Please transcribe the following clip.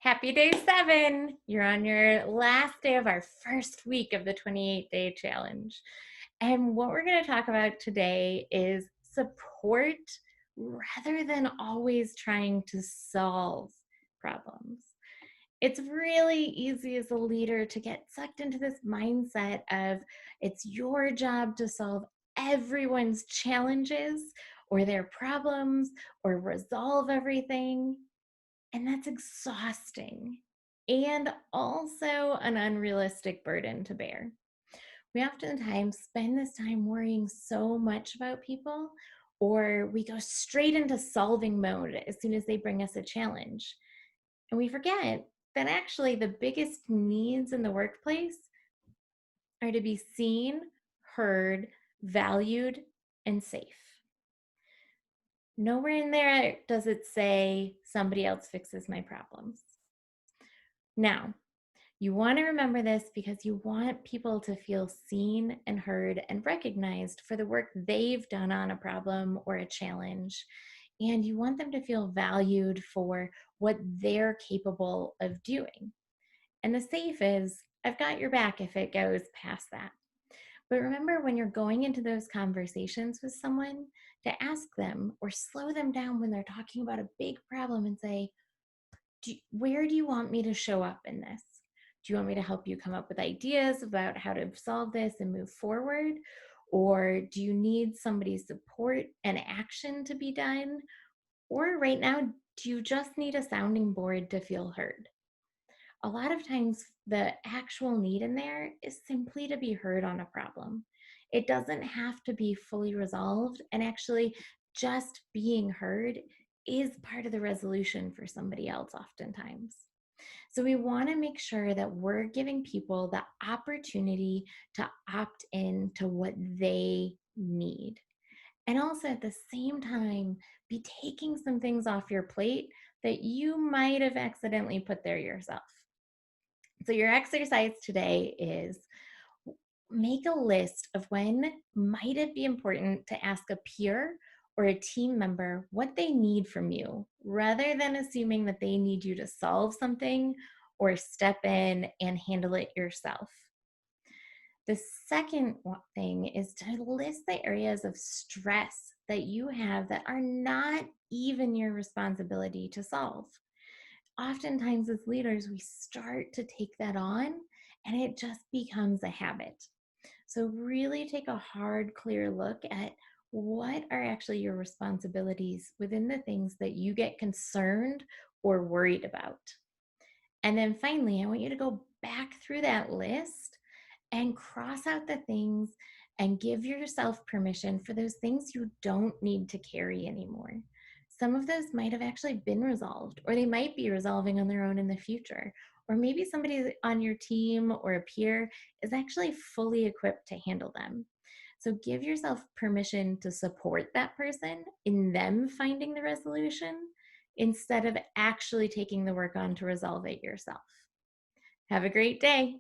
Happy day 7. You're on your last day of our first week of the 28-day challenge. And what we're going to talk about today is support rather than always trying to solve problems. It's really easy as a leader to get sucked into this mindset of it's your job to solve everyone's challenges or their problems or resolve everything. And that's exhausting and also an unrealistic burden to bear. We oftentimes spend this time worrying so much about people, or we go straight into solving mode as soon as they bring us a challenge. And we forget that actually the biggest needs in the workplace are to be seen, heard, valued, and safe. Nowhere in there does it say somebody else fixes my problems. Now, you want to remember this because you want people to feel seen and heard and recognized for the work they've done on a problem or a challenge. And you want them to feel valued for what they're capable of doing. And the safe is, I've got your back if it goes past that. But remember, when you're going into those conversations with someone, to ask them or slow them down when they're talking about a big problem and say, where do you want me to show up in this? Do you want me to help you come up with ideas about how to solve this and move forward? Or do you need somebody's support and action to be done? Or right now, do you just need a sounding board to feel heard? A lot of times, the actual need in there is simply to be heard on a problem. It doesn't have to be fully resolved, and actually, just being heard is part of the resolution for somebody else, oftentimes. So, we want to make sure that we're giving people the opportunity to opt in to what they need. And also at the same time, be taking some things off your plate that you might have accidentally put there yourself. So, your exercise today is make a list of when might it be important to ask a peer or a team member what they need from you, rather than assuming that they need you to solve something or step in and handle it yourself. The second thing is to list the areas of stress that you have that are not even your responsibility to solve. Oftentimes, as leaders, we start to take that on and it just becomes a habit. So, really take a hard, clear look at what are actually your responsibilities within the things that you get concerned or worried about. And then finally, I want you to go back through that list and cross out the things and give yourself permission for those things you don't need to carry anymore. Some of those might have actually been resolved, or they might be resolving on their own in the future. Or maybe somebody on your team or a peer is actually fully equipped to handle them. So give yourself permission to support that person in them finding the resolution instead of actually taking the work on to resolve it yourself. Have a great day.